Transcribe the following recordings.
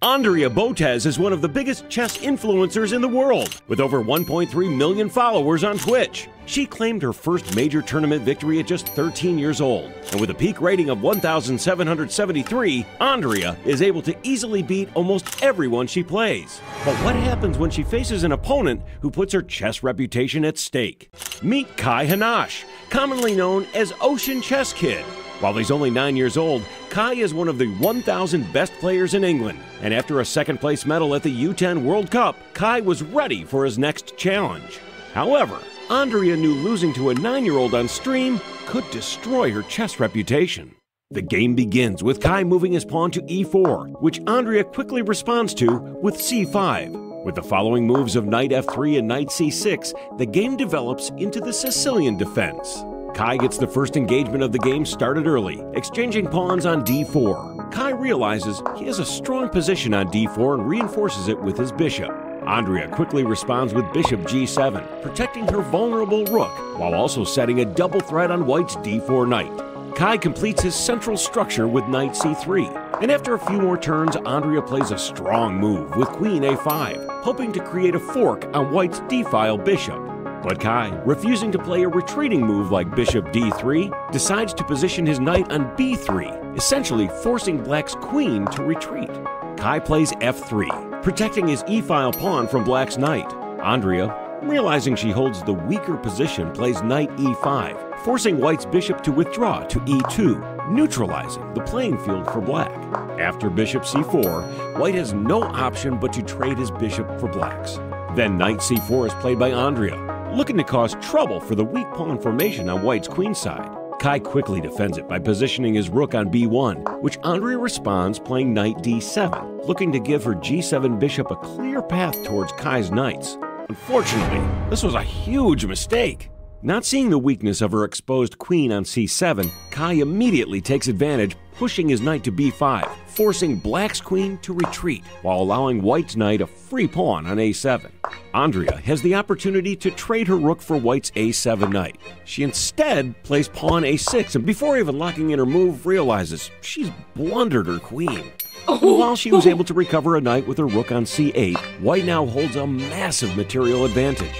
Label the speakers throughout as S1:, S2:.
S1: Andrea Botez is one of the biggest chess influencers in the world, with over 1.3 million followers on Twitch. She claimed her first major tournament victory at just 13 years old, and with a peak rating of 1,773, Andrea is able to easily beat almost everyone she plays. But what happens when she faces an opponent who puts her chess reputation at stake? Meet Kai Hanash, commonly known as Ocean Chess Kid. While he's only 9 years old, Kai is one of the 1,000 best players in England, and after a second-place medal at the U10 World Cup, Kai was ready for his next challenge. However, Andrea knew losing to a 9-year-old on stream could destroy her chess reputation. The game begins with Kai moving his pawn to e4, which Andrea quickly responds to with c5. With the following moves of knight f3 and knight c6, the game develops into the Sicilian defense. Kai gets the first engagement of the game started early, exchanging pawns on d4. Kai realizes he has a strong position on d4 and reinforces it with his bishop. Andrea quickly responds with bishop g7, protecting her vulnerable rook, while also setting a double threat on white's d4 knight. Kai completes his central structure with knight c3, and after a few more turns, Andrea plays a strong move with queen a5, hoping to create a fork on white's d-file bishop. But Kai, refusing to play a retreating move like bishop d3, decides to position his knight on b3, essentially forcing black's queen to retreat. Kai plays f3, protecting his e-file pawn from black's knight. Andrea, realizing she holds the weaker position, plays knight e5, forcing white's bishop to withdraw to e2, neutralizing the playing field for black. After bishop c4, white has no option but to trade his bishop for black's. Then knight c4 is played by Andrea, looking to cause trouble for the weak pawn formation on white's queen side. Kai quickly defends it by positioning his rook on b1, which Andrea responds playing knight d7, looking to give her g7 bishop a clear path towards Kai's knights. Unfortunately, this was a huge mistake. Not seeing the weakness of her exposed queen on c7, Kai immediately takes advantage, pushing his knight to b5, forcing black's queen to retreat, while allowing white's knight a free pawn on a7. Andrea has the opportunity to trade her rook for white's a7 knight. She instead plays pawn a6, and before even locking in her move, realizes she's blundered her queen. While she was able to recover a knight with her rook on c8, white now holds a massive material advantage.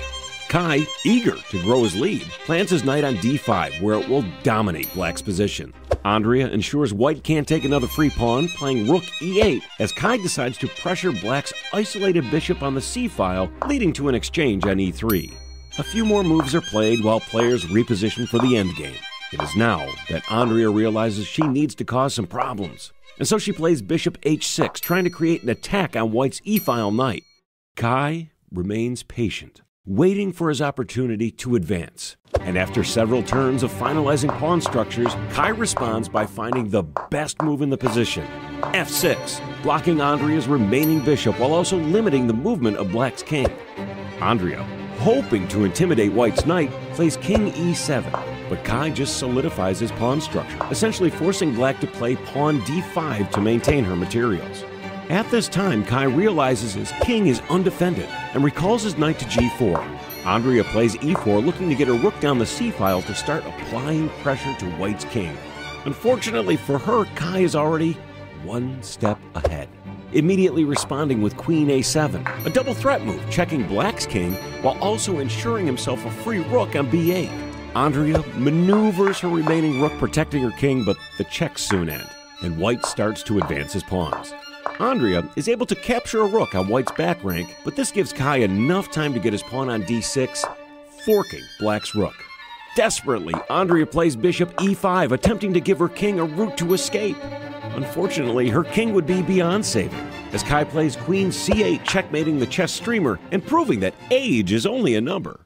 S1: Kai, eager to grow his lead, plants his knight on d5, where it will dominate black's position. Andrea ensures white can't take another free pawn, playing rook e8, as Kai decides to pressure black's isolated bishop on the c-file, leading to an exchange on e3. A few more moves are played while players reposition for the endgame. It is now that Andrea realizes she needs to cause some problems, and so she plays bishop h6, trying to create an attack on white's e-file knight. Kai remains patient, waiting for his opportunity to advance. And after several turns of finalizing pawn structures, Kai responds by finding the best move in the position, f6, blocking Andrea's remaining bishop while also limiting the movement of black's king. Andrea, hoping to intimidate white's knight, plays king e7, but Kai just solidifies his pawn structure, essentially forcing black to play pawn d5 to maintain her materials. At this time, Kai realizes his king is undefended and recalls his knight to g4. Andrea plays e4, looking to get her rook down the c-file to start applying pressure to white's king. Unfortunately for her, Kai is already one step ahead, immediately responding with queen a7, a double threat move, checking black's king while also ensuring himself a free rook on b8. Andrea maneuvers her remaining rook, protecting her king, but the checks soon end, and white starts to advance his pawns. Andrea is able to capture a rook on white's back rank, but this gives Kai enough time to get his pawn on d6, forking black's rook. Desperately, Andrea plays bishop e5, attempting to give her king a route to escape. Unfortunately, her king would be beyond saving, as Kai plays queen c8, checkmating the chess streamer and proving that age is only a number.